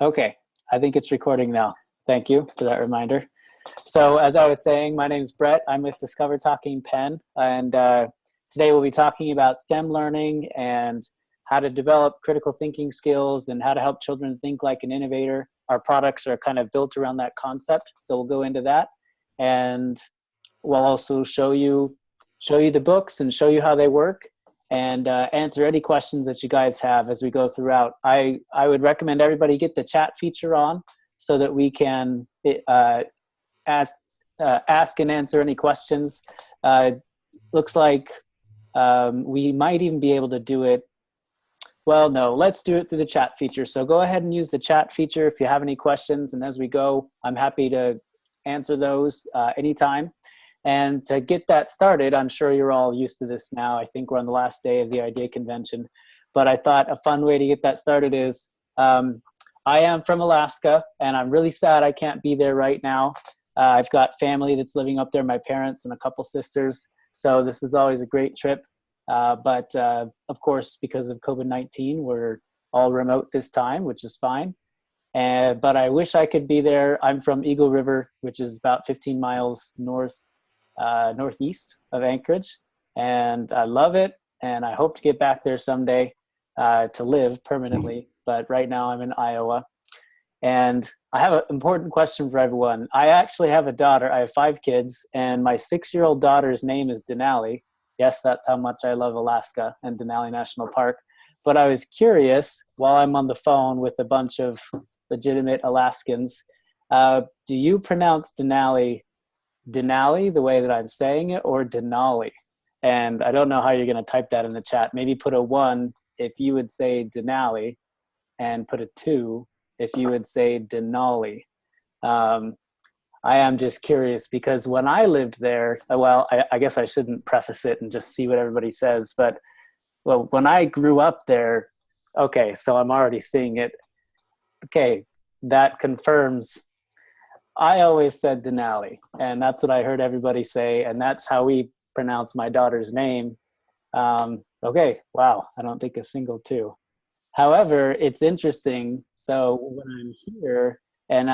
Okay, I think it's recording now. Thank you for that reminder. So as I was saying, my name is Brett. I'm with Discover Talking Pen, and today we'll be talking about STEM learning and how to develop critical thinking skills and how to help children think like an innovator. Our products are kind of built around that concept, so we'll go into that, and we'll also show you the books and show you how they work, and answer any questions that you guys have as we go throughout. I would recommend everybody get the chat feature on so that we can ask ask and answer any questions. Looks like we might even be able to do it. Well, no, let's do it through the chat feature. So go ahead and use the chat feature if you have any questions, and as we go, I'm happy to answer those anytime. And to get that started, I'm sure you're all used to this now. I think we're on the last day of the idea convention, but I thought a fun way to get that started is I am from Alaska, and I'm really sad I can't be there right now. I've got family that's living up there, my parents and a couple sisters. So this is always a great trip. But of course, because of COVID-19, we're all remote this time, which is fine. But I wish I could be there. I'm from Eagle River, which is about 15 miles northeast of Anchorage. And I love it. And I hope to get back there someday to live permanently. But right now I'm in Iowa. And I have an important question for everyone. I actually have a daughter. I have 5 kids, and my 6-year-old daughter's name is Denali. Yes, that's how much I love Alaska and Denali National Park. But I was curious, while I'm on the phone with a bunch of legitimate Alaskans, do you pronounce Denali the way that I'm saying it, or Denali? And I don't know how you're going to type that in the chat. Maybe put a 1 if you would say Denali, and put a 2 if you would say Denali. I am just curious because when I lived there, well, I guess I shouldn't preface it and just see what everybody says, but well, when I grew up there, okay, so I'm already seeing it. Okay, that confirms. I always said Denali, and that's what I heard everybody say, and that's how we pronounce my daughter's name. Okay, wow, I don't think a single 2. However, it's interesting. So when I'm here and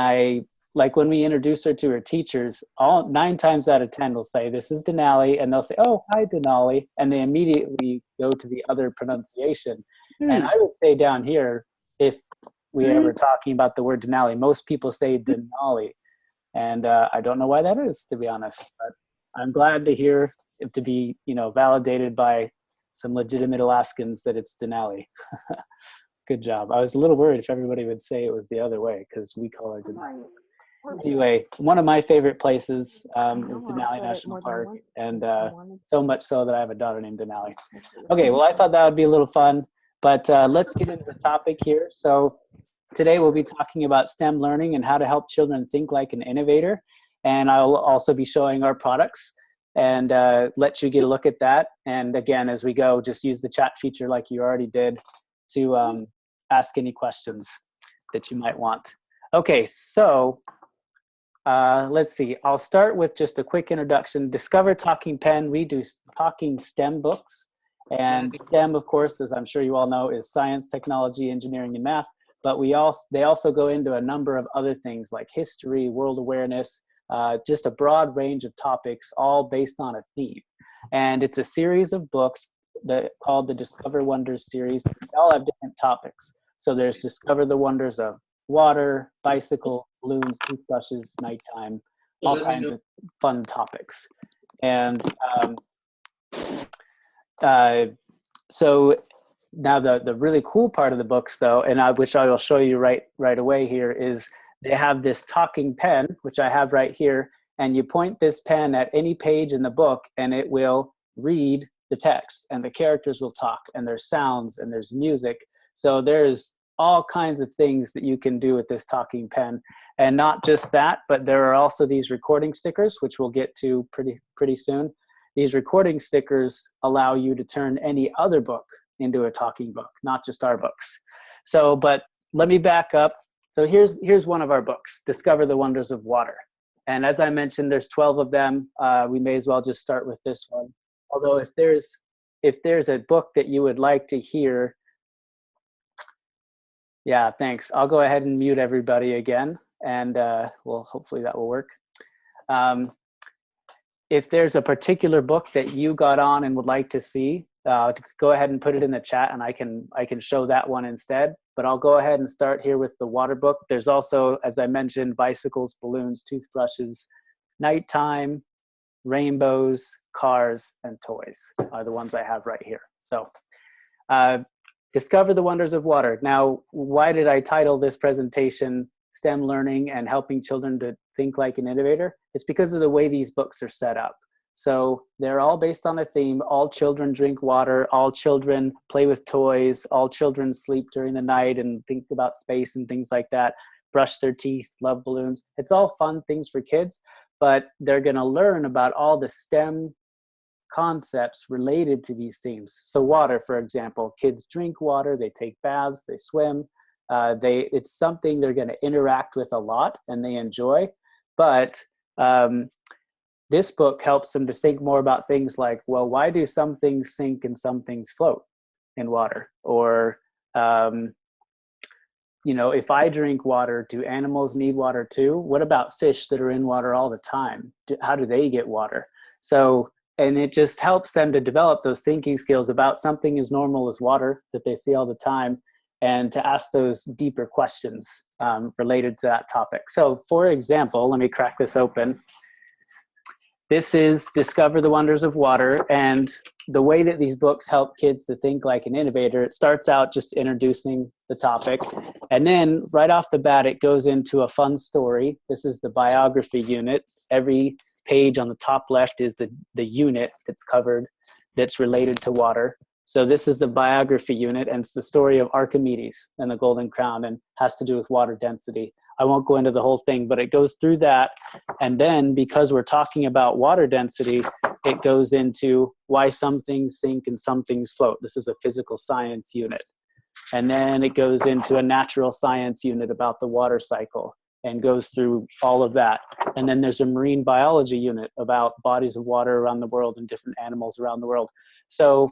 like when we introduce her to her teachers, all 9 times out of 10 will say, this is Denali. And they'll say, oh, hi, Denali. And they immediately go to the other pronunciation. And I would say down here, if we ever talking about the word Denali, most people say Denali. And I don't know why that is, to be honest. But I'm glad to hear it to be, validated by some legitimate Alaskans that it's Denali. Good job. I was a little worried if everybody would say it was the other way because we call it Denali. Anyway, one of my favorite places is Denali National Park, and so much so that I have a daughter named Denali. Okay, well, I thought that would be a little fun, but let's get into the topic here. So today we'll be talking about STEM learning and how to help children think like an innovator, and I'll also be showing our products and let you get a look at that. And again, as we go, just use the chat feature like you already did to ask any questions that you might want. Okay, so let's see. I'll start with just a quick introduction. Discover Talking Pen, we do talking STEM books. And STEM, of course, as I'm sure you all know, is science, technology, engineering, and math. But they also go into a number of other things like history, world awareness, just a broad range of topics, all based on a theme. And it's a series of books called the Discover Wonders series. They all have different topics. So there's Discover the Wonders of Water, Bicycle, Balloons, Toothbrushes, Nighttime, all kinds of fun topics. And so now the really cool part of the books, though, and which I will show you right away here, is they have this talking pen, which I have right here, and you point this pen at any page in the book and it will read the text, and the characters will talk, and there's sounds and there's music. So there's all kinds of things that you can do with this talking pen. And not just that, but there are also these recording stickers, which we'll get to pretty soon. These recording stickers allow you to turn any other book into a talking book, not just our books. So, but let me back up. So here's one of our books, Discover the Wonders of Water. And as I mentioned, there's 12 of them. We may as well just start with this one. Although if there's a book that you would like to hear Yeah, thanks. I'll go ahead and mute everybody again, and well, hopefully that will work. Um, if there's a particular book that you got on and would like to see, go ahead and put it in the chat, and I can show that one instead. But I'll go ahead and start here with the water book. There's also, as I mentioned, bicycles, balloons, toothbrushes, nighttime, rainbows, cars, and toys are the ones I have right here. So uh, discover the wonders of water. Now, why did I title this presentation STEM Learning and Helping Children to Think Like an Innovator? It's because of the way these books are set up. So they're all based on a theme. All children drink water, all children play with toys, all children sleep during the night and think about space and things like that, brush their teeth, love balloons. It's all fun things for kids, but they're gonna learn about all the STEM concepts related to these themes. So water, for example, kids drink water, they take baths, they swim. It's something they're going to interact with a lot and they enjoy. But this book helps them to think more about things like, well, why do some things sink and some things float in water? Or, if I drink water, do animals need water too? What about fish that are in water all the time? How do they get water? So, and it just helps them to develop those thinking skills about something as normal as water that they see all the time, and to ask those deeper questions related to that topic. So, for example, let me crack this open. This is Discover the Wonders of Water, and the way that these books help kids to think like an innovator, it starts out just introducing the topic, and then right off the bat, it goes into a fun story. This is the biography unit. Every page on the top left is the unit that's covered that's related to water. So this is the biography unit, and it's the story of Archimedes and the Golden Crown, and has to do with water density. I won't go into the whole thing, but it goes through that. And then because we're talking about water density, it goes into why some things sink and some things float. This is a physical science unit. And then it goes into a natural science unit about the water cycle and goes through all of that. And then there's a marine biology unit about bodies of water around the world and different animals around the world. So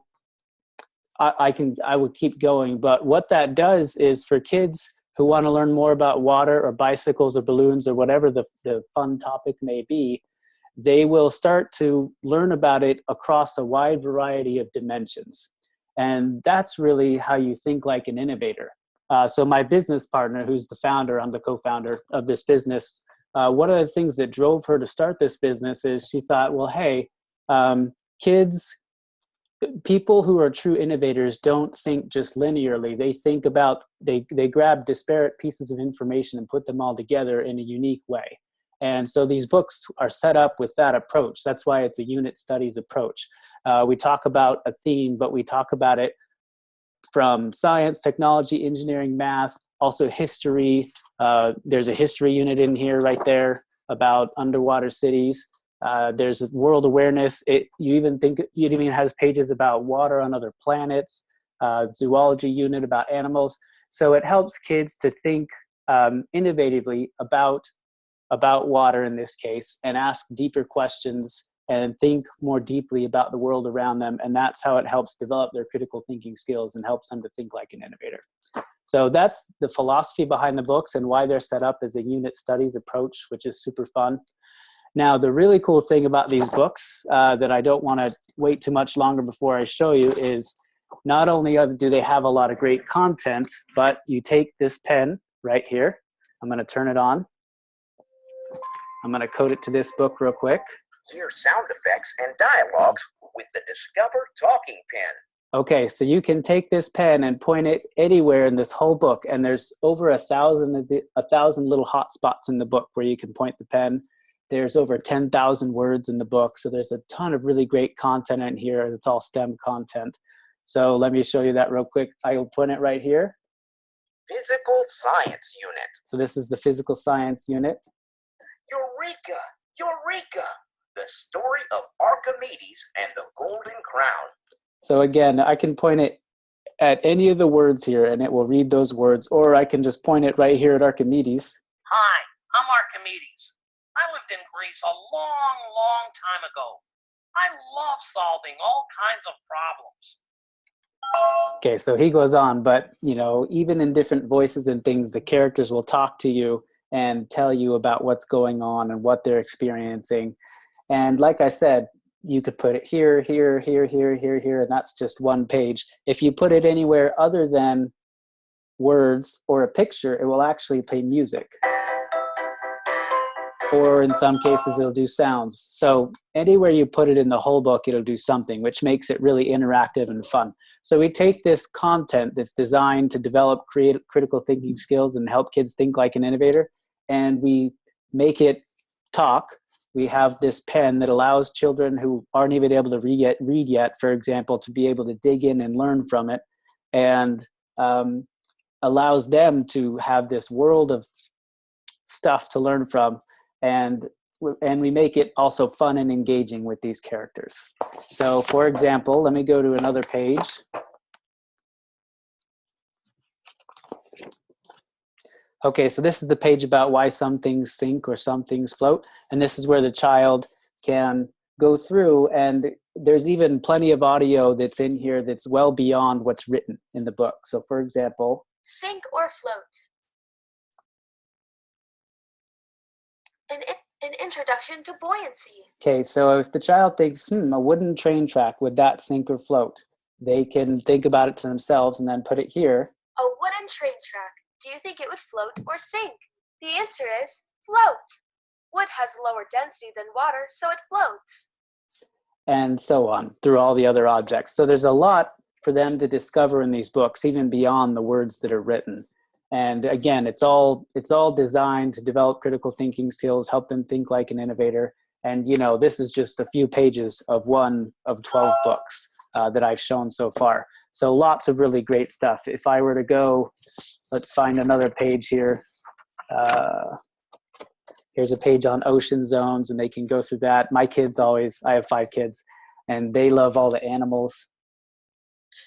I would keep going, but what that does is for kids who want to learn more about water or bicycles or balloons or whatever the fun topic may be, they will start to learn about it across a wide variety of dimensions. And that's really how you think like an innovator. So my business partner, who's the founder, I'm the co-founder of this business, one of the things that drove her to start this business is she thought, well, hey, kids, people who are true innovators don't think just linearly. They think about, they grab disparate pieces of information and put them all together in a unique way. And so these books are set up with that approach. That's why it's a unit studies approach. We talk about a theme, but we talk about it from science, technology, engineering, math, also history. There's a history unit in here right there about underwater cities. There's world awareness. It even has pages about water on other planets, zoology unit about animals. So it helps kids to think innovatively about water in this case, and ask deeper questions and think more deeply about the world around them. And that's how it helps develop their critical thinking skills and helps them to think like an innovator. So that's the philosophy behind the books and why they're set up as a unit studies approach, which is super fun. Now, the really cool thing about these books that I don't want to wait too much longer before I show you is not only do they have a lot of great content, but you take this pen right here. I'm going to turn it on. I'm going to code it to this book real quick. Hear sound effects and dialogues with the Discover Talking Pen. Okay, so you can take this pen and point it anywhere in this whole book, and there's over 1,000 little hot spots in the book where you can point the pen. There's over 10,000 words in the book, so there's a ton of really great content in here. It's all STEM content. So let me show you that real quick. I will point it right here. Physical Science Unit. So this is the Physical Science Unit. Eureka! Eureka! The story of Archimedes and the Golden Crown. So again, I can point it at any of the words here and it will read those words, or I can just point it right here at Archimedes. Hi, I'm Archimedes. I lived in Greece a long, long time ago. I love solving all kinds of problems. Okay, so he goes on, but you know, even in different voices and things, the characters will talk to you and tell you about what's going on and what they're experiencing. And like I said, you could put it here, here, here, here, here, here, and that's just one page. If you put it anywhere other than words or a picture, it will actually play music. Or in some cases, it'll do sounds. So anywhere you put it in the whole book, it'll do something, which makes it really interactive and fun. So we take this content that's designed to develop critical thinking skills and help kids think like an innovator, and we make it talk. We have this pen that allows children who aren't even able to read yet, for example, to be able to dig in and learn from it, and allows them to have this world of stuff to learn from, and we make it also fun and engaging with these characters. So for example, let me go to another page. Okay, so this is the page about why some things sink or some things float, and this is where the child can go through, and there's even plenty of audio that's in here that's well beyond what's written in the book. So for example, sink or float. An introduction to buoyancy. Okay, so if the child thinks, a wooden train track, would that sink or float? They can think about it to themselves and then put it here. A wooden train track. Do you think it would float or sink? The answer is float. Wood has lower density than water, so it floats. And so on, through all the other objects. So there's a lot for them to discover in these books, even beyond the words that are written. And again, it's all designed to develop critical thinking skills, help them think like an innovator. And you know, this is just a few pages of one of 12 books that I've shown so far. So lots of really great stuff. If I were to go, let's find another page here. Here's a page on ocean zones, and they can go through that. My kids I have 5 kids, and they love all the animals.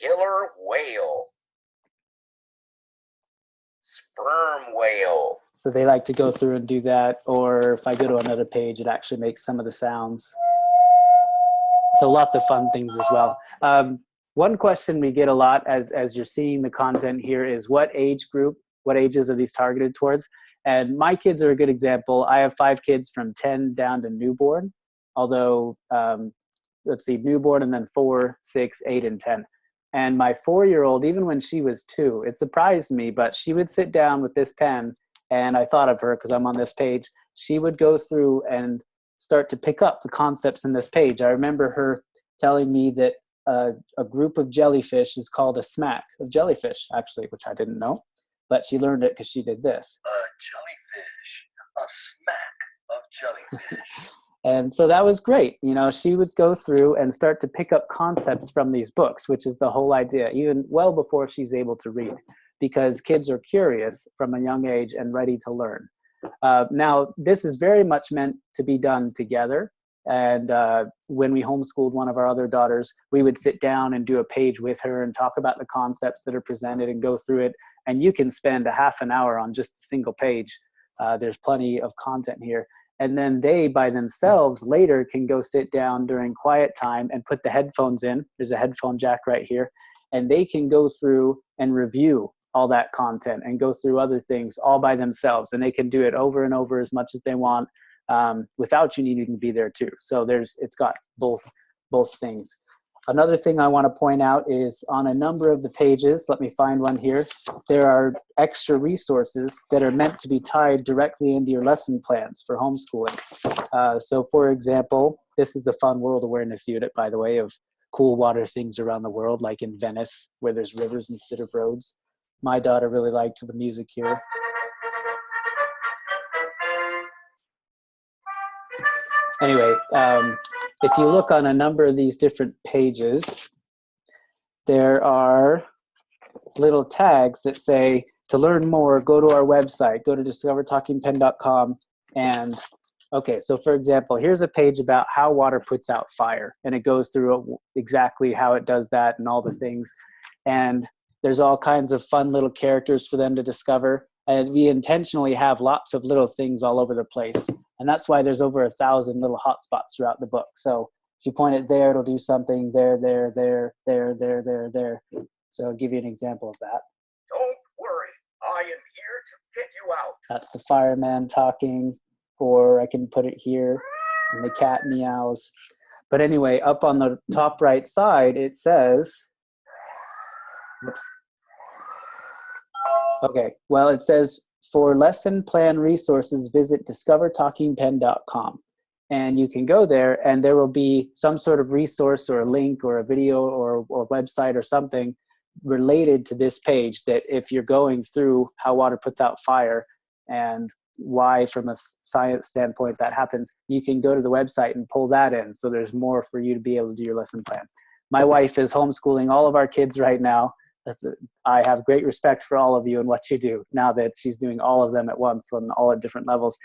Killer whale. Sperm whale. So they like to go through and do that. Or if I go to another page, it actually makes some of the sounds. So lots of fun things as well. One question we get a lot as you're seeing the content here is what age group, what ages are these targeted towards? And my kids are a good example. I have 5 kids from 10 down to newborn, although let's see, newborn and then 4, 6, 8, and 10. And my 4-year-old, even when she was 2, it surprised me, but she would sit down with this pen, and I thought of her because I'm on this page. She would go through and start to pick up the concepts in this page. I remember her telling me that a group of jellyfish is called a smack of jellyfish, actually, which I didn't know, but she learned it because she did this. A jellyfish, a smack of jellyfish. And so that was great. You know, she would go through and start to pick up concepts from these books, which is the whole idea, even well before she's able to read, because kids are curious from a young age and ready to learn. Now, this is very much meant to be done together. And when we homeschooled one of our other daughters, we would sit down and do a page with her and talk about the concepts that are presented and go through it. And you can spend a half an hour on just a single page. There's plenty of content here. And then they, by themselves, later can go sit down during quiet time and put the headphones in. There's a headphone jack right here. And they can go through and review all that content and go through other things all by themselves. And they can do it over and over as much as they want without you needing to be there too. So it's got both things. Another thing I want to point out is on a number of the pages, let me find one here, there are extra resources that are meant to be tied directly into your lesson plans for homeschooling. So for example, this is the fun world awareness unit, by the way, of cool water things around the world, like in Venice, where there's rivers instead of roads. My daughter really liked the music here. Anyway, if you look on a number of these different pages, there are little tags that say, to learn more, go to our website, go to discovertalkingpen.com. And okay, so for example, here's a page about how water puts out fire. And it goes through exactly how it does that and all the things. And there's all kinds of fun little characters for them to discover. And we intentionally have lots of little things all over the place. And that's why there's over 1,000 little hotspots throughout the book. So If you point it there, it'll do something there, there, there, there, there, there, there. So I'll give you an example of that. Don't worry, I am here to get you out. That's the fireman talking, or I can put it here, and the cat meows. But anyway, up on the top right side, it says, oops. Okay, well, it says, for lesson plan resources, visit discovertalkingpen.com. And you can go there, and there will be some sort of resource or a link or a video or website or something related to this page, that if you're going through how water puts out fire and why from a science standpoint that happens, you can go to the website and pull that in. So there's more for you to be able to do your lesson plan. My wife is homeschooling all of our kids right now. I have great respect for all of you and what you do now that she's doing all of them at once and all at different levels.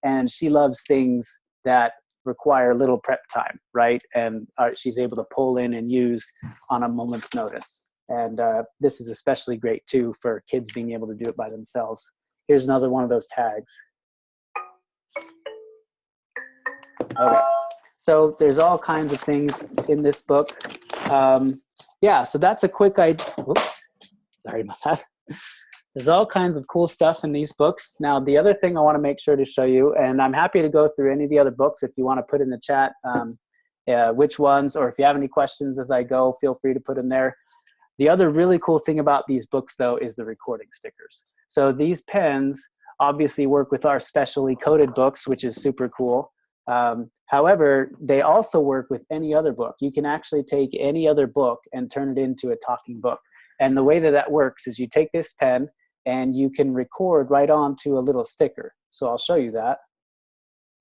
And she loves things that require little prep time, right? And she's able to pull in and use on a moment's notice. And this is especially great too for kids being able to do it by themselves. Here's another one of those tags. Okay, so there's all kinds of things in this book. Yeah, so that's a quick idea. Whoops, sorry about that. There's all kinds of cool stuff in these books. Now, the other thing I want to make sure to show you, and I'm happy to go through any of the other books if you want to put in the chat which ones, or if you have any questions as I go, feel free to put them there. The other really cool thing about these books, though, is the recording stickers. So these pens obviously work with our specially coded books, which is super cool. However, they also work with any other book. You can actually take any other book and turn it into a talking book. And the way that that works is you take this pen and you can record right onto a little sticker. So I'll show you that.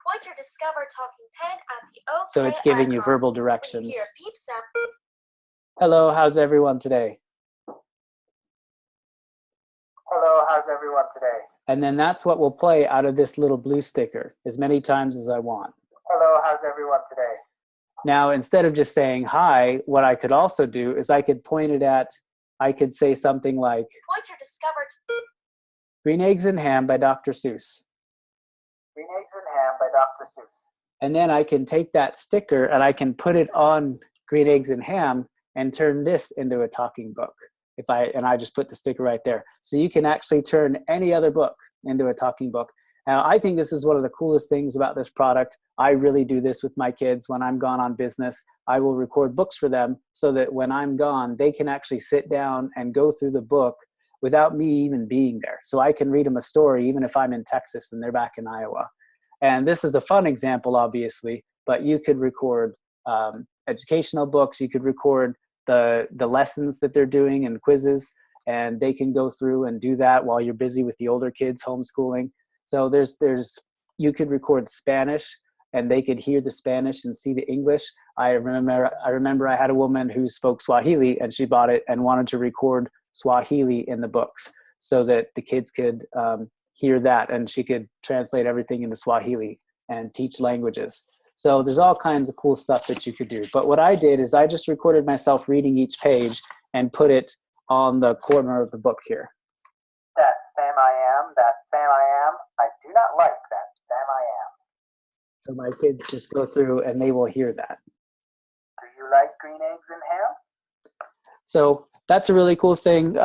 Point your Discover Talking Pen at the OK So it's giving you icon. verbal When you directions. hear a beep sound, Hello, how's everyone today? Hello, how's everyone today? And then that's what will play out of this little blue sticker as many times as I want. Hello, how's everyone today? Now, instead of just saying hi, what I could also do is I could point it at, I could say something like, point your Discover Green Eggs and Ham by Dr. Seuss. Green Eggs and Ham by Dr. Seuss. And then I can take that sticker and I can put it on Green Eggs and Ham and turn this into a talking book. And I just put the sticker right there. So you can actually turn any other book into a talking book. Now, I think this is one of the coolest things about this product. I really do this with my kids when I'm gone on business. I will record books for them so that when I'm gone, they can actually sit down and go through the book without me even being there. So I can read them a story even if I'm in Texas and they're back in Iowa. And this is a fun example, obviously, but you could record educational books. You could record the lessons that they're doing and quizzes, and they can go through and do that while you're busy with the older kids homeschooling. So you could record Spanish and they could hear the Spanish and see the English. I remember I had a woman who spoke Swahili and she bought it and wanted to record Swahili in the books so that the kids could hear that, and she could translate everything into Swahili and teach languages. So there's all kinds of cool stuff that you could do. But what I did is I just recorded myself reading each page and put it on the corner of the book here. That Sam I am, that Sam I am. I do not like that Sam I am. So my kids just go through and they will hear that. Do you like green eggs and ham? So that's a really cool thing.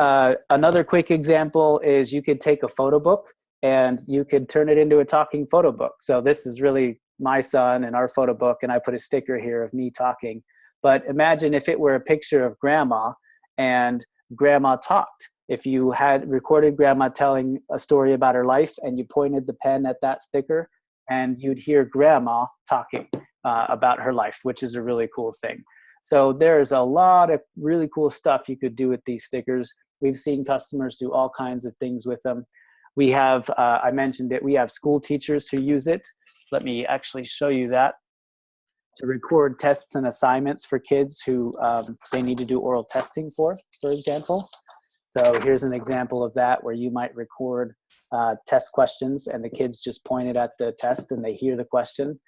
Another quick example is you could take a photo book and you could turn it into a talking photo book. So this is really my son and our photo book, and I put a sticker here of me talking. But imagine if it were a picture of grandma and grandma talked. If you had recorded grandma telling a story about her life and you pointed the pen at that sticker, and you'd hear grandma talking about her life, which is a really cool thing. So there's a lot of really cool stuff you could do with these stickers. We've seen customers do all kinds of things with them. We have, I mentioned it, we have school teachers who use it. Let me actually show you that. To record tests and assignments for kids who they need to do oral testing for example. So here's an example of that where you might record test questions and the kids just point it at the test and they hear the question.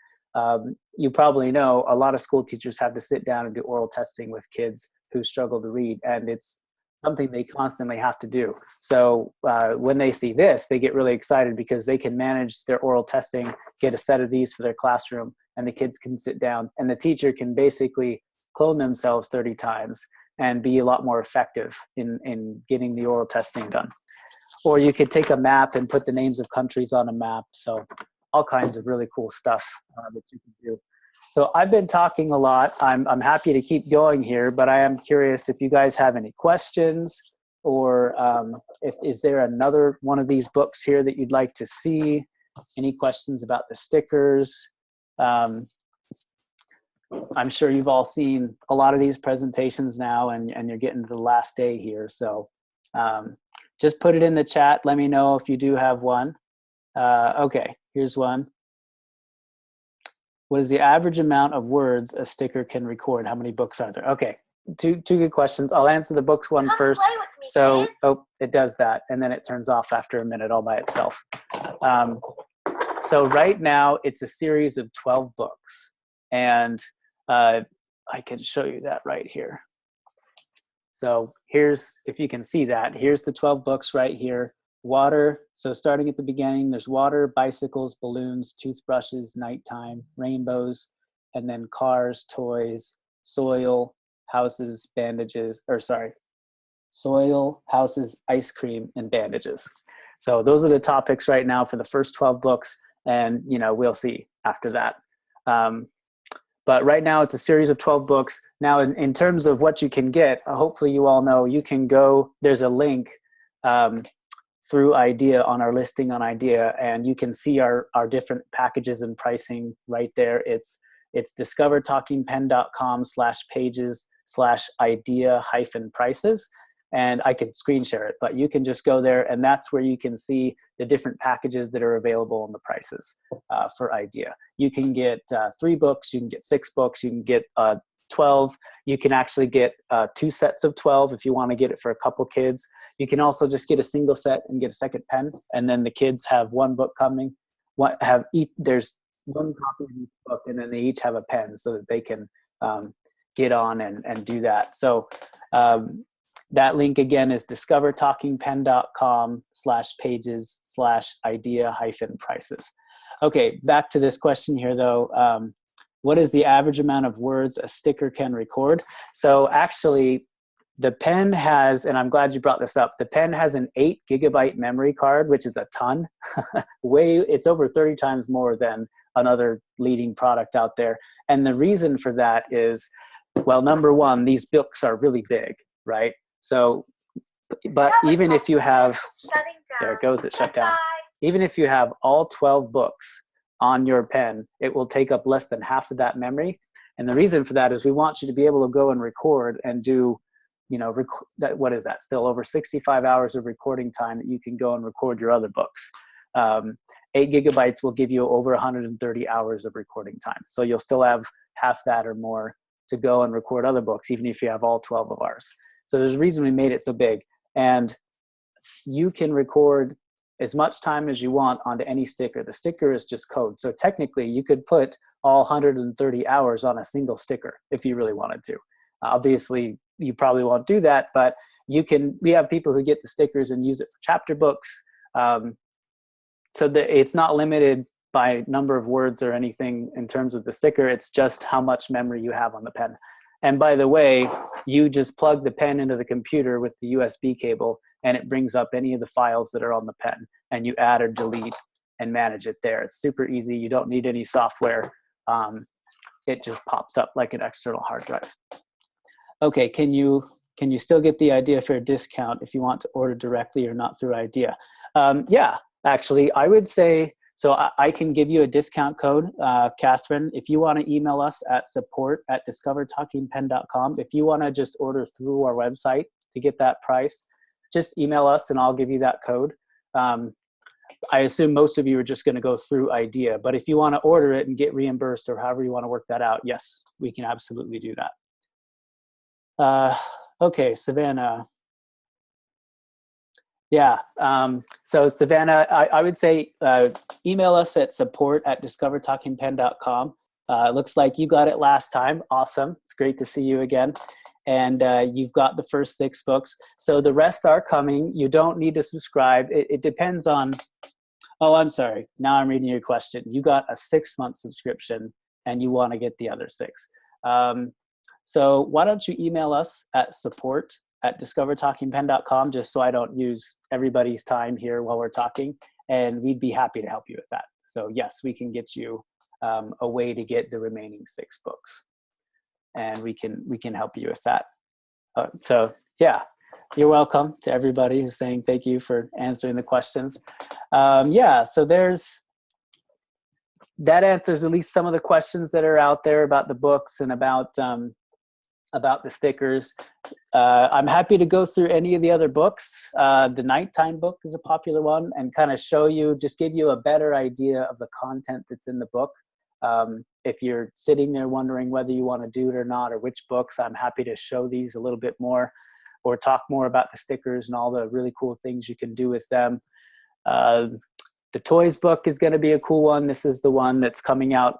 You probably know a lot of school teachers have to sit down and do oral testing with kids who struggle to read, and it's something they constantly have to do. So when they see this, they get really excited because they can manage their oral testing, get a set of these for their classroom, and the kids can sit down, and the teacher can basically clone themselves 30 times and be a lot more effective in getting the oral testing done. Or you could take a map and put the names of countries on a map. So all kinds of really cool stuff that you can do. So I've been talking a lot. I'm happy to keep going here, but I am curious if you guys have any questions, or is there another one of these books here that you'd like to see? Any questions about the stickers? I'm sure you've all seen a lot of these presentations now, and you're getting to the last day here. So just put it in the chat. Let me know if you do have one. Okay, here's one. What is the average amount of words a sticker can record? How many books are there? Okay, two good questions. I'll answer the books one first. Play with me, So, please. oh, it does that, and then it turns off after a minute all by itself. So right now, it's a series of 12 books, and I can show you that right here. So here's, if you can see that, here's the 12 books right here. Water, so starting at the beginning, there's water, bicycles, balloons, toothbrushes, nighttime, rainbows, and then cars, toys, soil, houses, bandages, or sorry, soil, houses, ice cream, and bandages. So those are the topics right now for the first 12 books, and we'll see after that. But right now it's a series of 12 books. Now in terms of what you can get, hopefully you all know, you can go, there's a link through IDEA on our listing on IDEA, and you can see our different packages and pricing right there. It's discovertalkingpen.com/pages/idea-prices, and I could screen share it, but you can just go there, and that's where you can see the different packages that are available and the prices for IDEA. You can get 3 books, you can get 6 books, you can get 12. You can actually get 2 sets of 12 if you want to get it for a couple kids. You can also just get a single set and get a second pen, and then the kids have 1 book coming. There's 1 copy of each book, and then they each have a pen so that they can get on and do that. So that link again is discovertalkingpen.com/pages/idea-prices. Okay, back to this question here though. What is the average amount of words a sticker can record? So actually, the pen has, and I'm glad you brought this up, the pen has an 8 GB memory card, which is a ton. It's over 30 times more than another leading product out there. And the reason for that is, well, number one, these books are really big, right? So, but even if you have, there it goes, it shut down. Even if you have all 12 books on your pen, it will take up less than half of that memory. And the reason for that is we want you to be able to go and record and do, what is that? Still over 65 hours of recording time that you can go and record your other books. 8 GB will give you over 130 hours of recording time. So you'll still have half that or more to go and record other books, even if you have all 12 of ours. So there's a reason we made it so big. And you can record as much time as you want onto any sticker. The sticker is just code. So technically you could put all 130 hours on a single sticker if you really wanted to. Obviously you probably won't do that, but we have people who get the stickers and use it for chapter books. So it's not limited by number of words or anything in terms of the sticker. It's just how much memory you have on the pen. And by the way, you just plug the pen into the computer with the USB cable, and it brings up any of the files that are on the pen, and you add or delete and manage it there. It's super easy. You don't need any software. It just pops up like an external hard drive. Okay, can you still get the IDEA Fair discount if you want to order directly or not through IDEA? Yeah, actually, I would say, so I can give you a discount code, Catherine, if you want to email us at support@discovertalkingpen.com. If you want to just order through our website to get that price, just email us and I'll give you that code. I assume most of you are just going to go through IDEA, but if you want to order it and get reimbursed or however you want to work that out, yes, we can absolutely do that. Okay, Savannah. Yeah, so Savannah, I would say email us at support@discovertalkingpen.com. It looks like you got it last time. Awesome. It's great to see you again. And you've got the first 6 books. So the rest are coming. You don't need to subscribe. It depends on, oh, I'm sorry. Now I'm reading your question. You got a 6-month subscription and you want to get the other 6. So why don't you email us at support@discovertalkingpen.com, just so I don't use everybody's time here while we're talking, and we'd be happy to help you with that. So yes, we can get you a way to get the remaining 6 books, and we can help you with that. So yeah, you're welcome to everybody who's saying thank you for answering the questions. Yeah, so that answers at least some of the questions that are out there about the books and about the stickers. I'm happy to go through any of the other books. The nighttime book is a popular one, and kind of show you, just give you a better idea of the content that's in the book. If you're sitting there wondering whether you want to do it or not, or which books, I'm happy to show these a little bit more, or talk more about the stickers and all the really cool things you can do with them. The toys book is going to be a cool one. This is the one that's coming out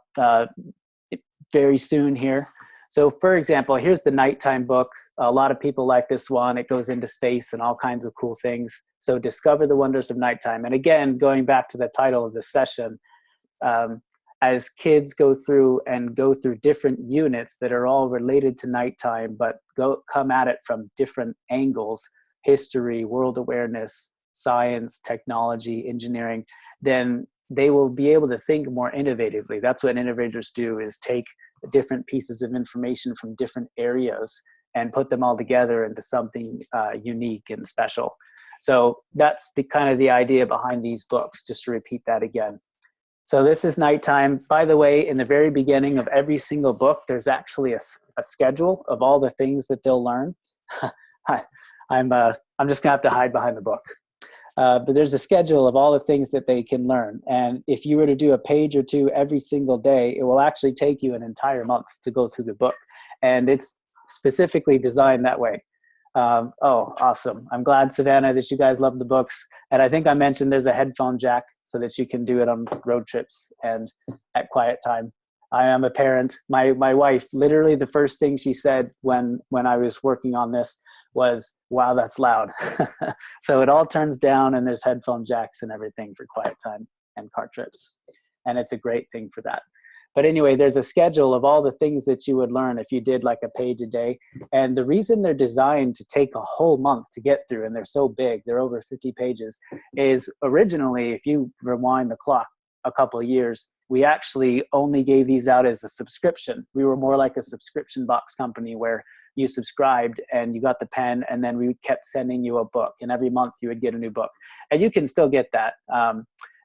very soon here. So for example, here's the nighttime book. A lot of people like this one. It goes into space and all kinds of cool things. So Discover the Wonders of Nighttime. And again, going back to the title of the session, as kids go through different units that are all related to nighttime, but come at it from different angles, history, world awareness, science, technology, engineering, then they will be able to think more innovatively. That's what innovators do, is take different pieces of information from different areas and put them all together into something unique and special. So that's the idea behind these books, just to repeat that again. So this is nighttime. By the way, in the very beginning of every single book, there's actually a schedule of all the things that they'll learn. I'm just gonna have to hide behind the book. But there's a schedule of all the things that they can learn. And if you were to do a page or 2 every single day, it will actually take you an entire month to go through the book. And it's specifically designed that way. Oh, awesome. I'm glad, Savannah, that you guys love the books. And I think I mentioned there's a headphone jack so that you can do it on road trips and at quiet time. I am a parent. My wife, literally the first thing she said when I was working on this was, wow, that's loud. So it all turns down, and there's headphone jacks and everything for quiet time and car trips. And it's a great thing for that. But anyway, there's a schedule of all the things that you would learn if you did like a page a day. And the reason they're designed to take a whole month to get through, and they're so big, they're over 50 pages, is originally, if you rewind the clock a couple of years, we actually only gave these out as a subscription. We were more like a subscription box company where you subscribed and you got the pen, and then we kept sending you a book, and every month you would get a new book. And you can still get that.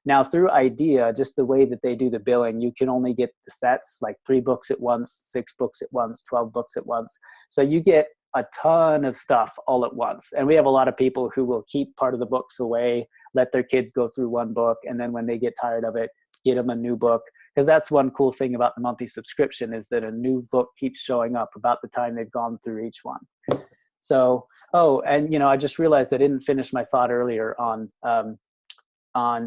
Now through IDEA, just the way that they do the billing, you can only get the sets, like 3 books at once, 6 books at once, 12 books at once. So you get a ton of stuff all at once. And we have a lot of people who will keep part of the books away, let their kids go through one book, and then when they get tired of it, get them a new book. Because that's one cool thing about the monthly subscription, is that a new book keeps showing up about the time they've gone through each one. So, oh, and I just realized I didn't finish my thought earlier on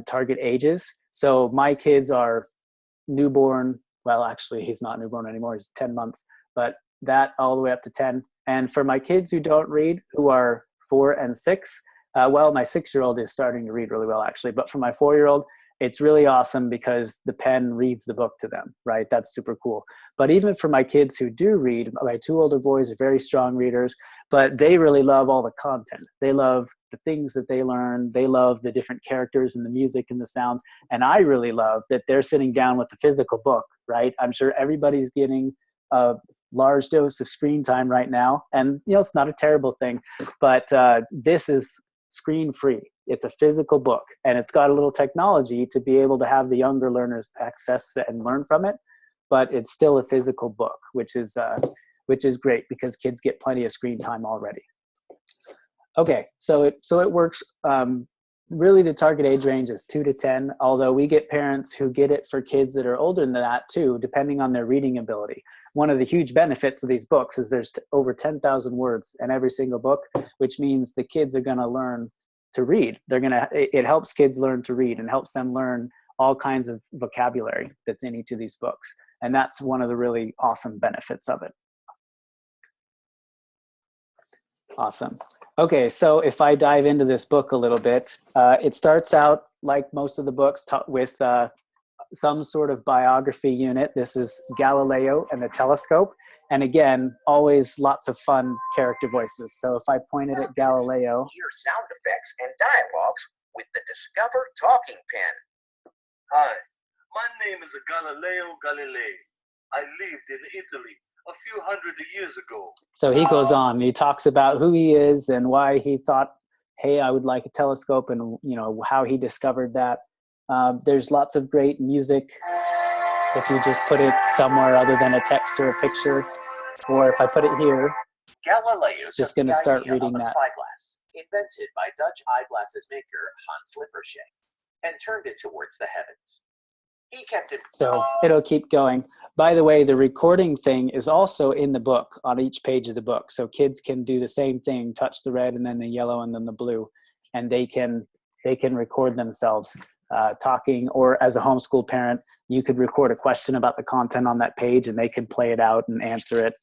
target ages. So my kids are newborn. Well, actually, he's not newborn anymore. He's 10 months, but that all the way up to 10. And for my kids who don't read, who are 4 and 6, well, my 6-year-old is starting to read really well, actually. But for my 4-year-old, it's really awesome because the pen reads the book to them, right? That's super cool. But even for my kids who do read, my 2 older boys are very strong readers, but they really love all the content. They love the things that they learn. They love the different characters and the music and the sounds. And I really love that they're sitting down with the physical book, right? I'm sure everybody's getting a large dose of screen time right now. And, it's not a terrible thing, but this is screen free. It's a physical book, and it's got a little technology to be able to have the younger learners access and learn from it, but it's still a physical book, which is great because kids get plenty of screen time already. Okay, so it works. Really, the target age range is 2 to 10, although we get parents who get it for kids that are older than that too, depending on their reading ability. One of the huge benefits of these books is there's over 10,000 words in every single book, which means the kids are going to learn to read. It helps kids learn to read and helps them learn all kinds of vocabulary that's in each of these books. And that's one of the really awesome benefits of it. Awesome. Okay, so if I dive into this book a little bit, it starts out like most of the books with some sort of biography unit. This is Galileo and the telescope. And again, always lots of fun character voices. So if I pointed at Galileo. Hear sound effects and dialogues with the Discover Talking Pen. Hi, my name is Galileo Galilei. I lived in Italy a few hundred years ago. So he goes on, he talks about who he is and why he thought, hey, I would like a telescope, and how he discovered that. There's lots of great music if you just put it somewhere other than a text or a picture, or if I put it here, Galileo it's just going to start reading that. Spyglass, invented by Dutch eyeglasses maker Hans Lippershey, and turned it towards the heavens. He kept it. So it'll keep going. By the way, the recording thing is also in the book on each page of the book. So kids can do the same thing, touch the red and then the yellow and then the blue, and they can record themselves talking, or as a homeschool parent, you could record a question about the content on that page and they could play it out and answer it.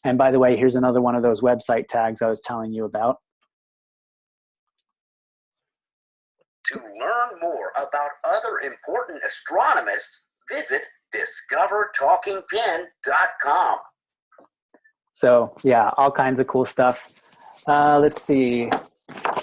And by the way, here's another one of those website tags I was telling you about. To learn more about other important astronomists, visit discovertalkingpen.com. So yeah, all kinds of cool stuff. Let's see.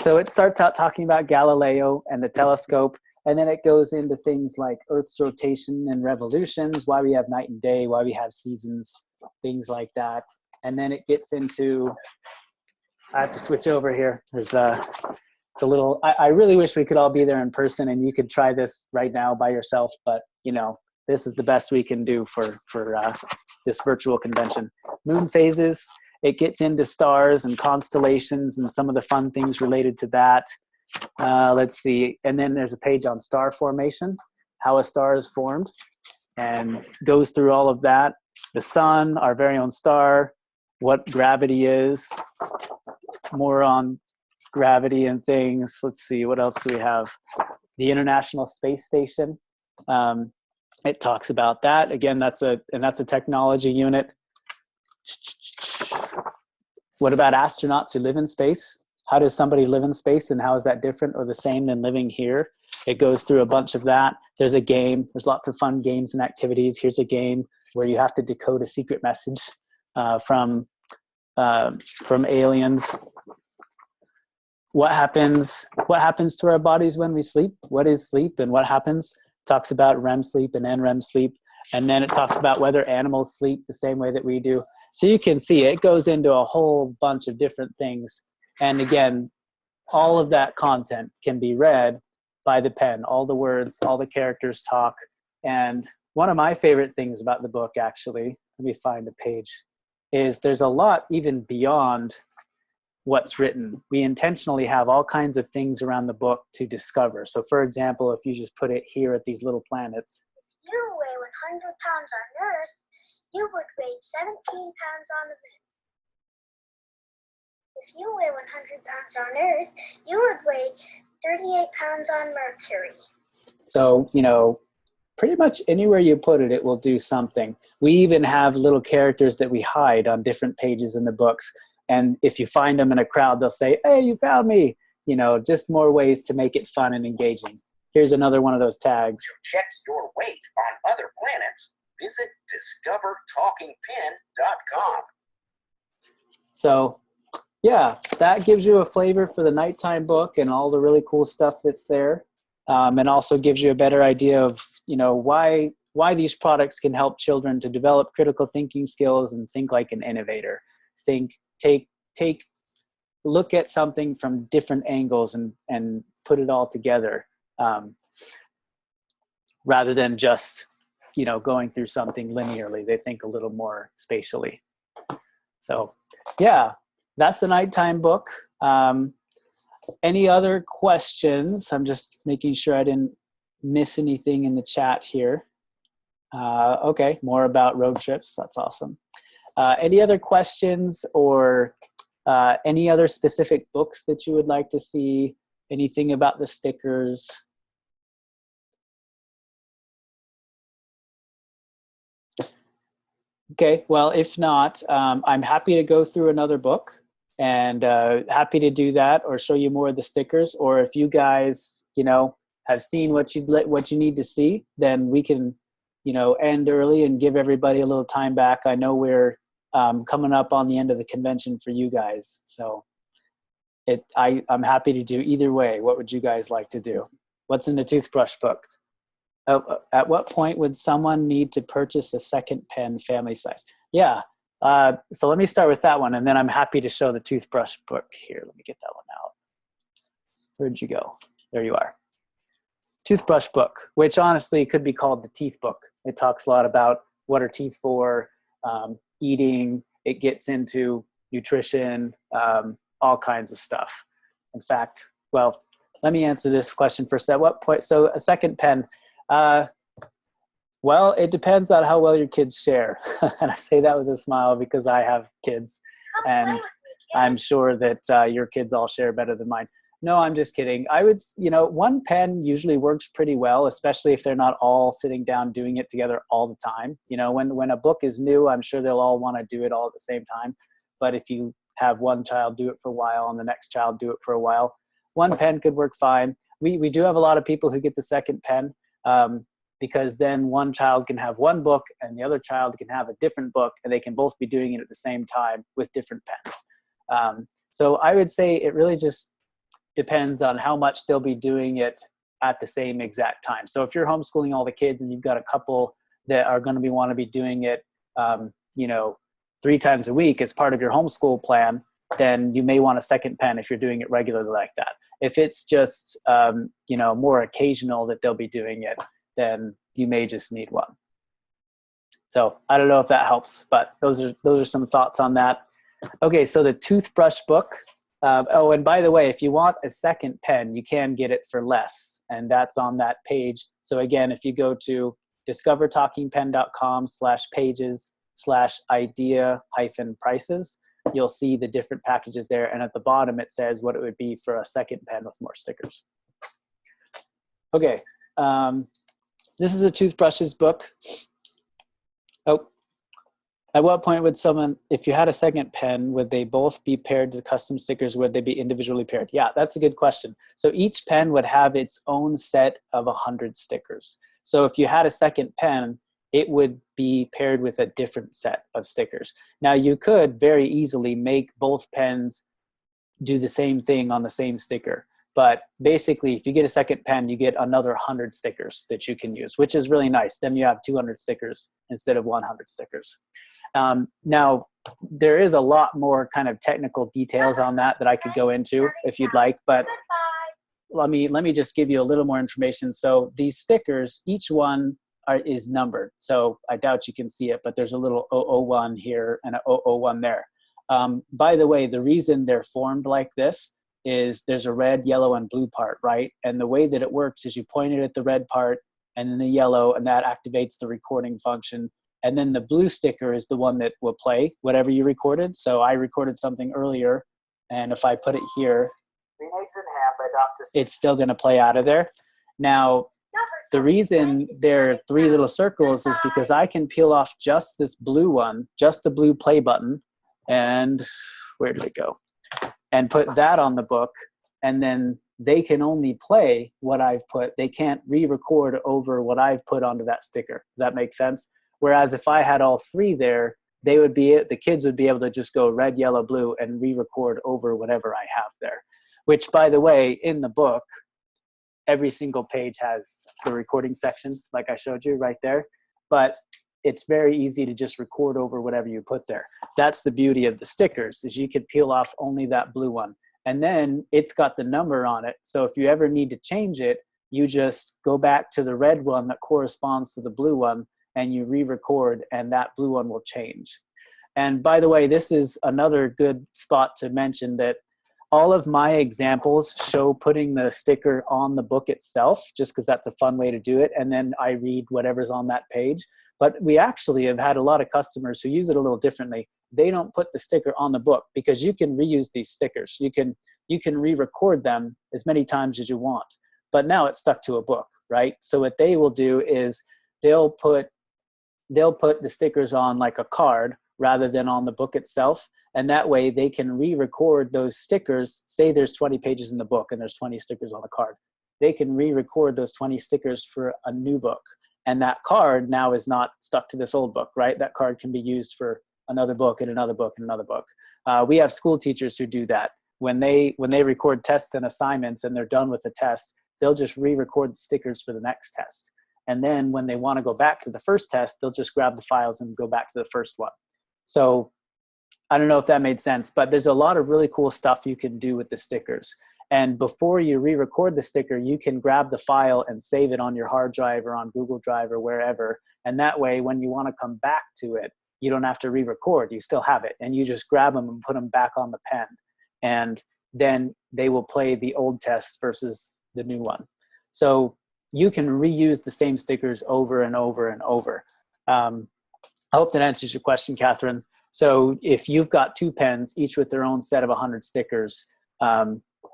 So it starts out talking about Galileo and the telescope, and then it goes into things like Earth's rotation and revolutions, why we have night and day, why we have seasons, things like that. And then it gets into, I have to switch over here. There's it's a little, I really wish we could all be there in person and you could try this right now by yourself, but this is the best we can do for this virtual convention. Moon phases, it gets into stars and constellations and some of the fun things related to that. Let's see, and then there's a page on star formation, how a star is formed, and goes through all of that. The sun, our very own star, what gravity is, more on gravity and things. Let's see, what else do we have? The International Space Station. It talks about that. Again, that's a technology unit. What about astronauts who live in space? How does somebody live in space, and how is that different or the same than living here? It goes through a bunch of that. There's a game. There's lots of fun games and activities. Here's a game where you have to decode a secret message from aliens. What happens to our bodies when we sleep? What is sleep and what happens? Talks about REM sleep and NREM sleep. And then it talks about whether animals sleep the same way that we do. So you can see it goes into a whole bunch of different things. And again, all of that content can be read by the pen. All the words, all the characters talk. And one of my favorite things about the book, actually, let me find a page, is there's a lot even beyond what's written. We intentionally have all kinds of things around the book to discover. So for example, if you just put it here at these little planets. If you weigh 100 pounds on Earth, you would weigh 17 pounds on the Moon. If you weigh 100 pounds on Earth, you would weigh 38 pounds on Mercury. So, pretty much anywhere you put it, it will do something. We even have little characters that we hide on different pages in the books. And if you find them in a crowd, they'll say, hey, you found me. Just more ways to make it fun and engaging. Here's another one of those tags. To check your weight on other planets, visit discovertalkingpen.com. So, yeah, that gives you a flavor for the nighttime book and all the really cool stuff that's there. And also gives you a better idea of, why these products can help children to develop critical thinking skills and think like an innovator. Look at something from different angles and put it all together, rather than just, going through something linearly. They think a little more spatially. So yeah, that's the nighttime book. Any other questions? I'm just making sure I didn't miss anything in the chat here. Okay, more about road trips. That's awesome. Any other questions or any other specific books that you would like to see? Anything about the stickers? Okay, well, if not, I'm happy to go through another book and happy to do that or show you more of the stickers. Or if you guys, have seen what you need to see, then we can, end early and give everybody a little time back. I know we're coming up on the end of the convention for you guys, so I'm happy to do either way. What would you guys like to do? What's in the toothbrush book? At what point would someone need to purchase a second pen family size? Yeah. So let me start with that one, and then I'm happy to show the toothbrush book here. Let me get that one out. Where'd you go? There you are. Toothbrush book, which honestly could be called the teeth book. It talks a lot about what are teeth for, eating. It gets into nutrition, all kinds of stuff. In fact, well, let me answer this question first. At what point? So a second pen. Well, it depends on how well your kids share. And I say that with a smile because I have kids, and I'm sure that your kids all share better than mine. No, I'm just kidding. I would, one pen usually works pretty well, especially if they're not all sitting down doing it together all the time. When a book is new, I'm sure they'll all want to do it all at the same time. But if you have one child do it for a while and the next child do it for a while, one pen could work fine. We do have a lot of people who get the second pen, because then one child can have one book and the other child can have a different book, and they can both be doing it at the same time with different pens. So I would say it really just depends on how much they'll be doing it at the same exact time. So if you're homeschooling all the kids and you've got a couple that are going to want to be doing it, 3 times a week as part of your homeschool plan, then you may want a second pen if you're doing it regularly like that. If it's just, more occasional that they'll be doing it, then you may just need one. So I don't know if that helps, but those are some thoughts on that. Okay, so the toothbrush book. And by the way, if you want a second pen, you can get it for less, and that's on that page. So again, if you go to discovertalkingpen.com/pages/idea-prices, you'll see the different packages there, and at the bottom it says what it would be for a second pen with more stickers. Okay, this is a toothbrushes book. At what point would someone, if you had a second pen, would they both be paired to custom stickers? Would they be individually paired? Yeah, that's a good question. So each pen would have its own set of 100 stickers. So if you had a second pen, it would be paired with a different set of stickers. Now you could very easily make both pens do the same thing on the same sticker. But basically, if you get a second pen, you get another 100 stickers that you can use, which is really nice. Then you have 200 stickers instead of 100 stickers. Now, there is a lot more kind of technical details on that I could go into if you'd like, but let me just give you a little more information. So these stickers, each one is numbered. So I doubt you can see it, but there's a little 001 here and a 001 there. By the way, the reason they're formed like this is there's a red, yellow, and blue part, right? And the way that it works is you point it at the red part and then the yellow, and that activates the recording function. And then the blue sticker is the one that will play whatever you recorded. So I recorded something earlier, and if I put it here, it's still going to play out of there. Now, the reason there are 3 little circles is because I can peel off just this blue one, just the blue play button, and where did it go? And put that on the book, and then they can only play what I've put. They can't re-record over what I've put onto that sticker. Does that make sense? Whereas if I had all 3 there, the kids would be able to just go red, yellow, blue and re-record over whatever I have there. Which, by the way, in the book, every single page has the recording section, like I showed you right there. But it's very easy to just record over whatever you put there. That's the beauty of the stickers, is you could peel off only that blue one. And then it's got the number on it. So if you ever need to change it, you just go back to the red one that corresponds to the blue one, and you re-record, and that blue one will change. And by the way, this is another good spot to mention that all of my examples show putting the sticker on the book itself, just because that's a fun way to do it. And then I read whatever's on that page. But we actually have had a lot of customers who use it a little differently. They don't put the sticker on the book, because you can reuse these stickers. You can re-record them as many times as you want. But now it's stuck to a book, right? So what they will do is they'll put the stickers on like a card rather than on the book itself. And that way they can re-record those stickers. Say there's 20 pages in the book and there's 20 stickers on the card. they can re-record those 20 stickers for a new book. And that card now is not stuck to this old book, right? That card can be used for another book and another book and another book. We have school teachers who do that. When they record tests and assignments and they're done with the test, they'll just re-record the stickers for the next test. And then when they want to go back to the first test, they'll just grab the files and go back to the first one. So I don't know if that made sense, but there's a lot of really cool stuff you can do with the stickers. And before you re-record the sticker, you can grab the file and save it on your hard drive or on Google Drive or wherever. And that way, when you want to come back to it, you don't have to re-record. You still have it. And you just grab them and put them back on the pen. And then they will play the old test versus the new one. So you can reuse the same stickers over and over and over. I hope that answers your question, Catherine. So if you've got two pens, each with their own set of 100 stickers,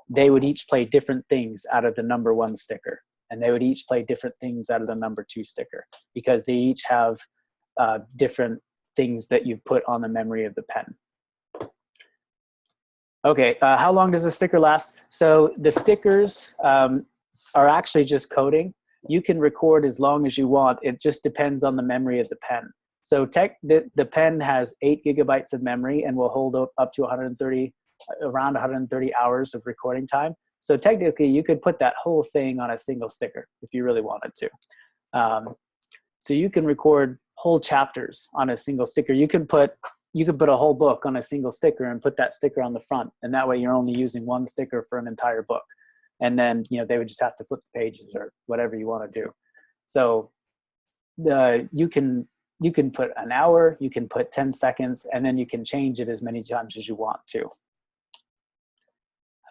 they would each play different things out of the number 1 sticker. And they would each play different things out of the number 2 sticker, because they each have different things that you've put on the memory of the pen. Okay, how long does a sticker last? So the stickers are actually just coding. You can record as long as you want. It just depends on the memory of the pen. So the pen has 8 gigabytes of memory and will hold up to around 130 hours of recording time. So technically, you could put that whole thing on a single sticker if you really wanted to. So you can record whole chapters on a single sticker. You can put a whole book on a single sticker and put that sticker on the front, and that way you're only using one sticker for an entire book. And then they would just have to flip the pages or whatever you want to do. So you can put an hour, you can put 10 seconds, and then you can change it as many times as you want to.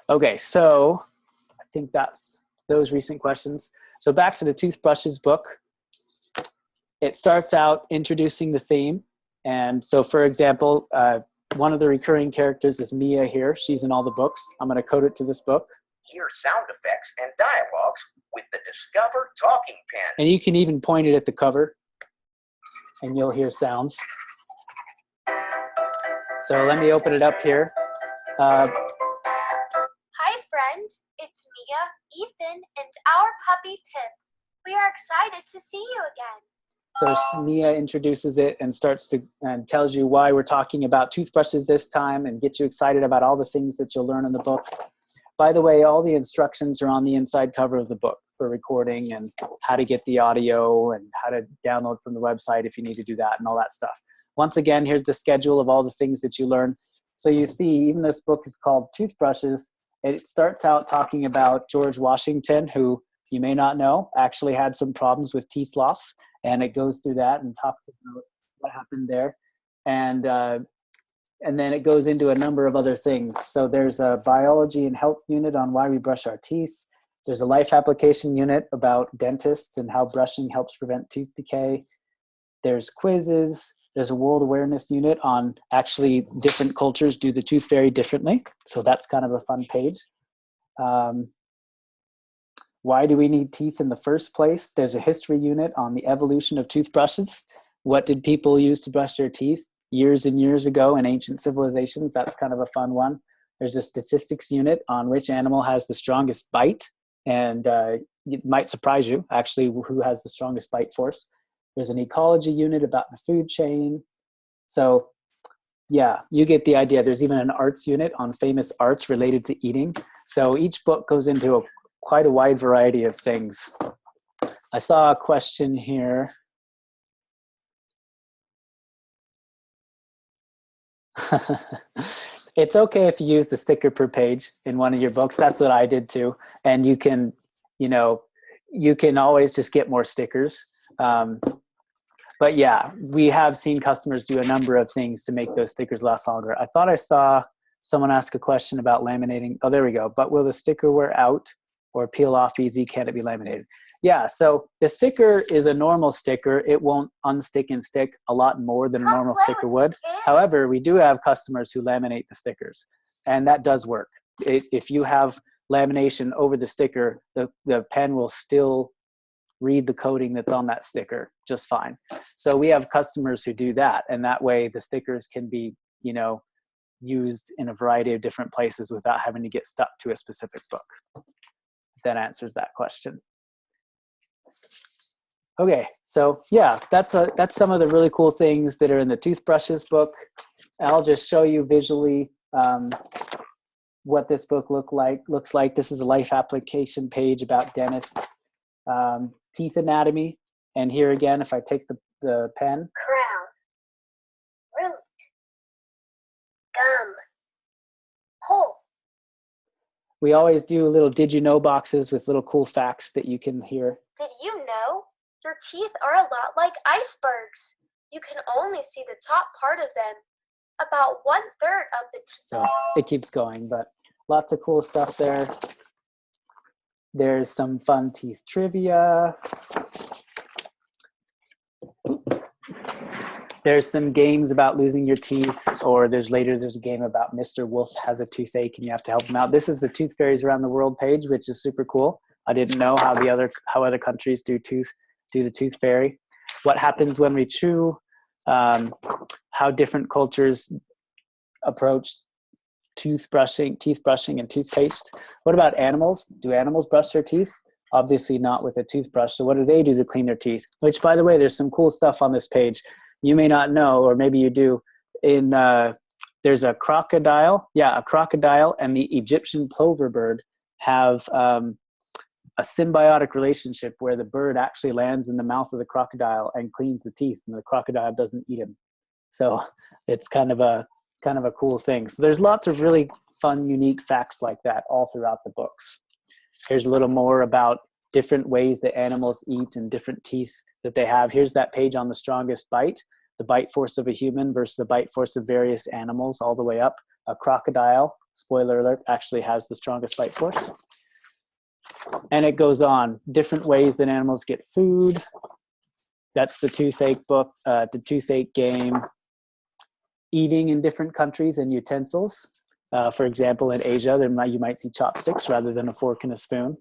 Okay, so I think that's those recent questions. So back to the toothbrushes book. It starts out introducing the theme. And so, for example, one of the recurring characters is Mia here. She's in all the books. I'm going to code it to this book. Hear sound effects and dialogues with the Discover Talking Pen. And you can even point it at the cover, and you'll hear sounds. So let me open it up here. Hi, friend. It's Mia, Ethan, and our puppy Pip. We are excited to see you again. So Mia introduces it and starts to and tells you why we're talking about toothbrushes this time and gets you excited about all the things that you'll learn in the book. By the way, all the instructions are on the inside cover of the book for recording and how to get the audio and how to download from the website if you need to do that and all that stuff. Once again, here's the schedule of all the things that you learn. So you see, even this book is called Toothbrushes. It starts out talking about George Washington, who you may not know, actually had some problems with teeth loss. And it goes through that and talks about what happened there. And then it goes into a number of other things. So there's a biology and health unit on why we brush our teeth. There's a life application unit about dentists and how brushing helps prevent tooth decay. There's quizzes. There's a world awareness unit on actually different cultures do the tooth fairy differently. So that's kind of a fun page. Why do we need teeth in the first place? There's a history unit on the evolution of toothbrushes. What did people use to brush their teeth years and years ago in ancient civilizations? That's kind of a fun one. There's a statistics unit on which animal has the strongest bite. And it might surprise you, actually, who has the strongest bite force. There's an ecology unit about the food chain. So yeah, you get the idea. There's even an arts unit on famous arts related to eating. So each book goes into quite a wide variety of things. I saw a question here. It's okay if you use the sticker per page in one of your books. That's what I did too. And you can always just get more stickers. But yeah, we have seen customers do a number of things to make those stickers last longer. I thought I saw someone ask a question about laminating. Oh, there we go. But will the sticker wear out or peel off easy? Can it be laminated? Yeah, so the sticker is a normal sticker. It won't unstick and stick a lot more than a normal sticker would. However, we do have customers who laminate the stickers, and that does work. If you have lamination over the sticker, the pen will still read the coding that's on that sticker just fine. So we have customers who do that, and that way the stickers can be, used in a variety of different places without having to get stuck to a specific book. that answers that question. Okay, so yeah, that's some of the really cool things that are in the toothbrushes book. I'll just show you visually what this book looks like. This is a life application page about dentists, teeth anatomy. And here again, if I take the pen. Crown, root, gum, hole. We always do little did you know boxes with little cool facts that you can hear. Did you know? Your teeth are a lot like icebergs. You can only see the top part of them. About 1/3 of the teeth. So it keeps going, but lots of cool stuff there. There's some fun teeth trivia. There's some games about losing your teeth, or there's a game about Mr. Wolf has a toothache and you have to help him out. This is the Tooth Fairies Around the World page, which is super cool. I didn't know how other countries do the tooth fairy. What happens when we chew, how different cultures approach teeth brushing and toothpaste. What about animals? Do animals brush their teeth? Obviously not with a toothbrush. So what do they do to clean their teeth? Which, by the way, there's some cool stuff on this page. You may not know, or maybe you do. There's a crocodile. Yeah, a crocodile and the Egyptian plover bird have a symbiotic relationship where the bird actually lands in the mouth of the crocodile and cleans the teeth, and the crocodile doesn't eat him. So it's kind of a cool thing. So there's lots of really fun, unique facts like that all throughout the books. Here's a little more about different ways that animals eat and different teeth that they have. Here's that page on the strongest bite, the bite force of a human versus the bite force of various animals all the way up. A crocodile, spoiler alert, actually has the strongest bite force. And it goes on, different ways that animals get food. That's the toothache book, the toothache game. Eating in different countries and utensils. For example, in Asia, you might see chopsticks rather than a fork and a spoon.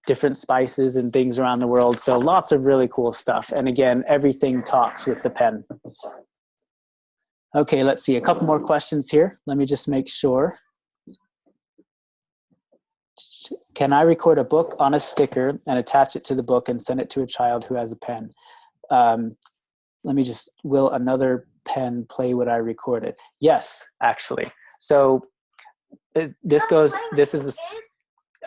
Different spices and things around the world. So lots of really cool stuff. And again, everything talks with the pen. Okay, let's see, a couple more questions here. Let me just make sure. Can I record a book on a sticker and attach it to the book and send it to a child who has a pen? Will another pen play what I recorded? Yes, actually. So this is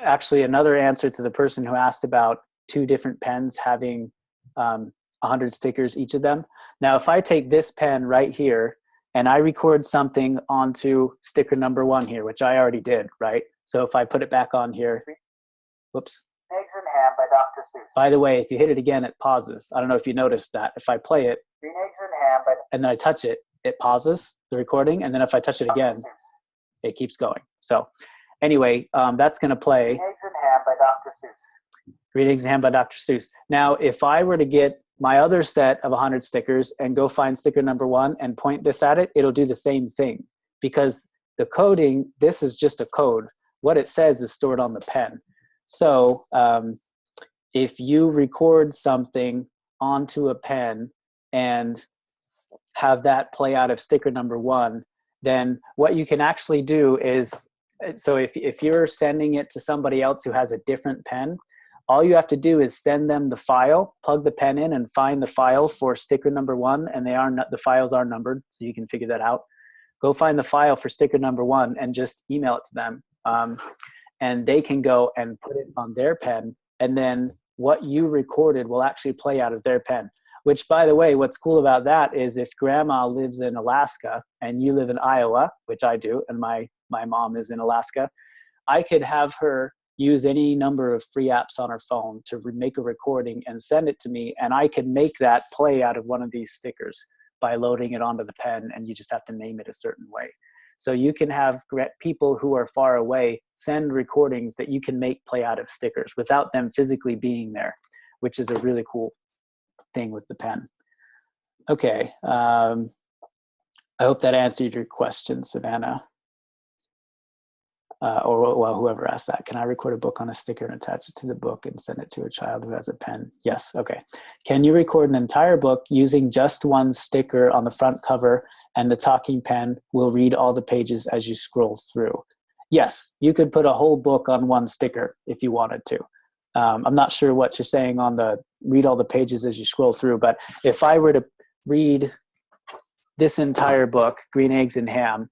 actually another answer to the person who asked about 2 different pens having 100 stickers, each of them. Now, if I take this pen right here and I record something onto sticker number 1 here, which I already did, right? So if I put it back on here, whoops. Eggs in Ham by Dr. Seuss. By the way, if you hit it again, it pauses. I don't know if you noticed that. If I play it, Green Eggs in Ham by and then I touch it, it pauses the recording. And then if I touch it again, it keeps going. So anyway, that's going to play. Green Eggs in Ham by Dr. Seuss. Green Eggs in Ham by Dr. Seuss. Now, if I were to get my other set of 100 stickers and go find sticker number 1 and point this at it, it'll do the same thing. Because the coding, this is just a code. What it says is stored on the pen. So if you record something onto a pen and have that play out of sticker number 1, then what you can actually do is, so if you're sending it to somebody else who has a different pen, all you have to do is send them the file, plug the pen in and find the file for sticker number 1, and the files are numbered, so you can figure that out. Go find the file for sticker number 1 and just email it to them. And they can go and put it on their pen, and then what you recorded will actually play out of their pen. Which, by the way, what's cool about that is if grandma lives in Alaska and you live in Iowa, which I do, and my mom is in Alaska, I could have her use any number of free apps on her phone to make a recording and send it to me, and I could make that play out of one of these stickers by loading it onto the pen, and you just have to name it a certain way. So you can have people who are far away send recordings that you can make play out of stickers without them physically being there, which is a really cool thing with the pen. Okay, I hope that answered your question, Savannah. Or well, whoever asked that. Can I record a book on a sticker and attach it to the book and send it to a child who has a pen? Yes, okay. Can you record an entire book using just one sticker on the front cover and the talking pen will read all the pages as you scroll through? yes, you could put a whole book on one sticker if you wanted to. I'm not sure what you're saying on the read all the pages as you scroll through, but if I were to read this entire book, Green Eggs and Ham,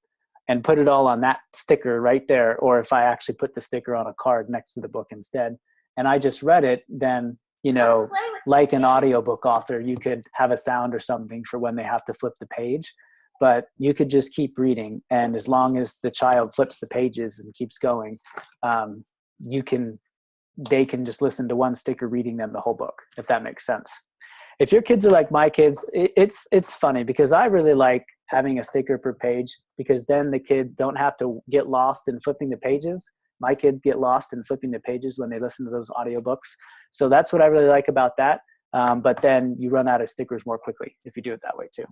and put it all on that sticker right there, or if I actually put the sticker on a card next to the book instead, and I just read it, then, you know, like an audiobook author, you could have a sound or something for when they have to flip the page, but you could just keep reading. And as long as the child flips the pages and keeps going, they can just listen to one sticker reading them the whole book, if that makes sense. If your kids are like my kids, it's funny because I really like having a sticker per page, because then the kids don't have to get lost in flipping the pages. My kids get lost in flipping the pages when they listen to those audiobooks. So that's what I really like about that. But then you run out of stickers more quickly if you do it that way too.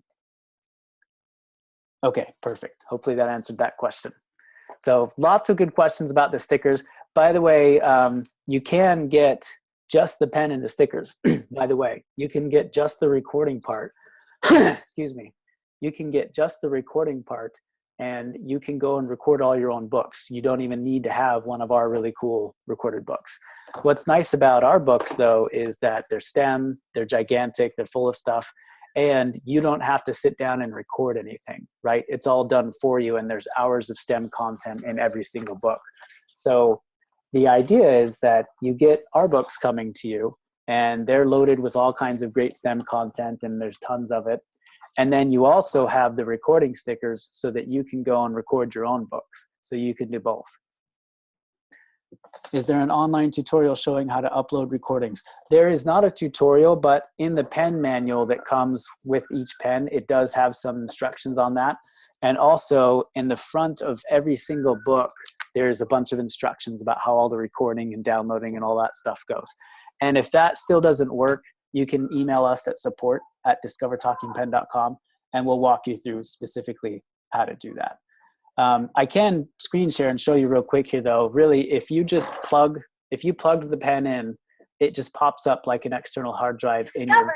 Okay, perfect. Hopefully that answered that question. So lots of good questions about the stickers. By the way, you can get just the pen and the stickers. By the way, you can get just the recording part. Excuse me. You can get just the recording part, and you can go and record all your own books. You don't even need to have one of our really cool recorded books. What's nice about our books, though, is that they're STEM, they're gigantic, they're full of stuff, and you don't have to sit down and record anything, right? It's all done for you, and there's hours of STEM content in every single book. So the idea is that you get our books coming to you, and they're loaded with all kinds of great STEM content, and there's tons of it. And then you also have the recording stickers so that you can go and record your own books. So you can do both. Is there an online tutorial showing how to upload recordings? There is not a tutorial, but in the pen manual that comes with each pen, it does have some instructions on that. And also in the front of every single book, there's a bunch of instructions about how all the recording and downloading and all that stuff goes. And if that still doesn't work, you can email us at support@discovertalkingpen.com, and we'll walk you through specifically how to do that. I can screen share and show you real quick here, though. Really, if you plugged the pen in, it just pops up like an external hard drive in your Talking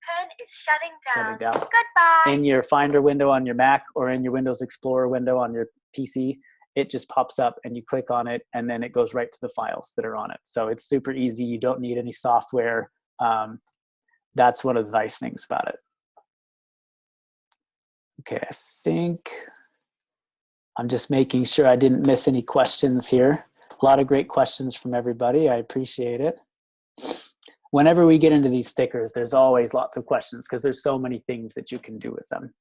Pen is shutting down. Goodbye. In your Finder window on your Mac or in your Windows Explorer window on your PC. It just pops up and you click on it, and then it goes right to the files that are on it. So it's super easy. You don't need any software. That's one of the nice things about it. Okay, I think I'm just making sure I didn't miss any questions here. A lot of great questions from everybody. I appreciate it. Whenever we get into these stickers, there's always lots of questions because there's so many things that you can do with them.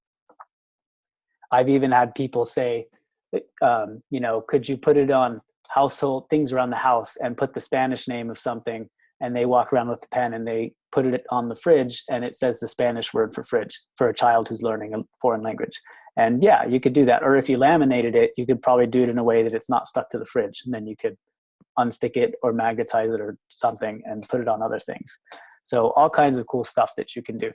I've even had people say, you know, could you put it on household things around the house and put the Spanish name of something, and they walk around with the pen and they put it on the fridge and it says the Spanish word for fridge for a child who's learning a foreign language. And yeah, you could do that. Or if you laminated it, you could probably do it in a way that it's not stuck to the fridge, and then you could unstick it or magnetize it or something and put it on other things. So all kinds of cool stuff that you can do.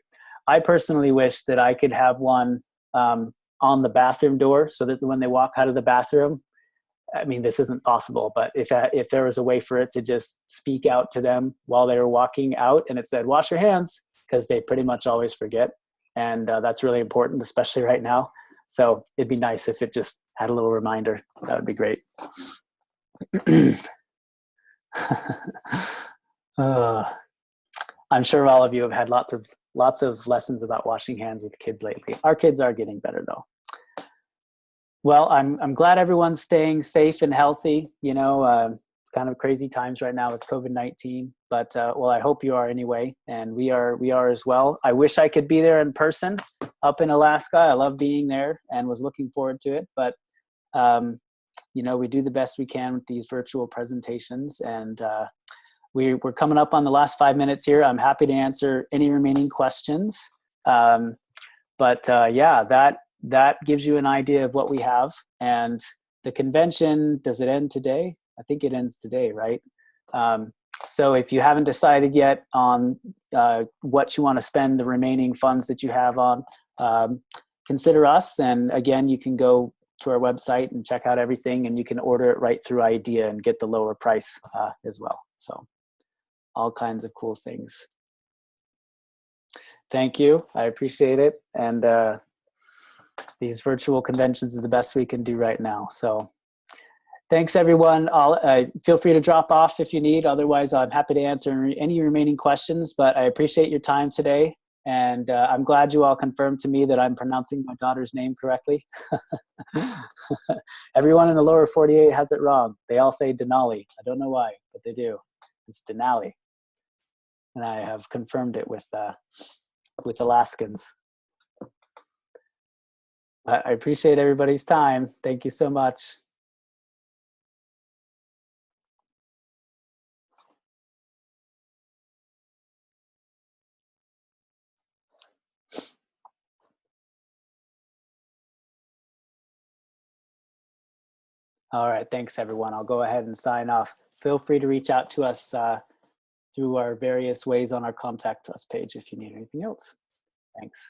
I personally wish that I could have one on the bathroom door so that when they walk out of the bathroom, I mean, this isn't possible, but if there was a way for it to just speak out to them while they were walking out and it said, wash your hands, because they pretty much always forget. And that's really important, especially right now. So it'd be nice if it just had a little reminder. That would be great. I'm sure all of you have had lots of lessons about washing hands with kids lately. Our kids are getting better though. Well, I'm glad everyone's staying safe and healthy. You know, it's kind of crazy times right now with COVID-19, but well, I hope you are anyway, and we are as well. I wish I could be there in person up in Alaska. I love being there and was looking forward to it, but you know, we do the best we can with these virtual presentations, and we're coming up on the last 5 minutes here. I'm happy to answer any remaining questions, but yeah, that gives you an idea of what we have. And the convention, does it end today? I think it ends today, right? So if you haven't decided yet on what you want to spend the remaining funds that you have on, consider us. And again, you can go to our website and check out everything, and you can order it right through IDEA and get the lower price as well. So all kinds of cool things. Thank you. I appreciate it. And these virtual conventions are the best we can do right now. So Thanks, everyone. Feel free to drop off if you need. Otherwise, I'm happy to answer any remaining questions, but I appreciate your time today. And I'm glad you all confirmed to me that I'm pronouncing my daughter's name correctly. Everyone in the lower 48 has it wrong. They all say Denali. I don't know why, but they do. It's Denali. And I have confirmed it with Alaskans. I appreciate everybody's time. Thank you so much. All right, thanks everyone. I'll go ahead and sign off. Feel free to reach out to us through our various ways on our contact us page if you need anything else. Thanks.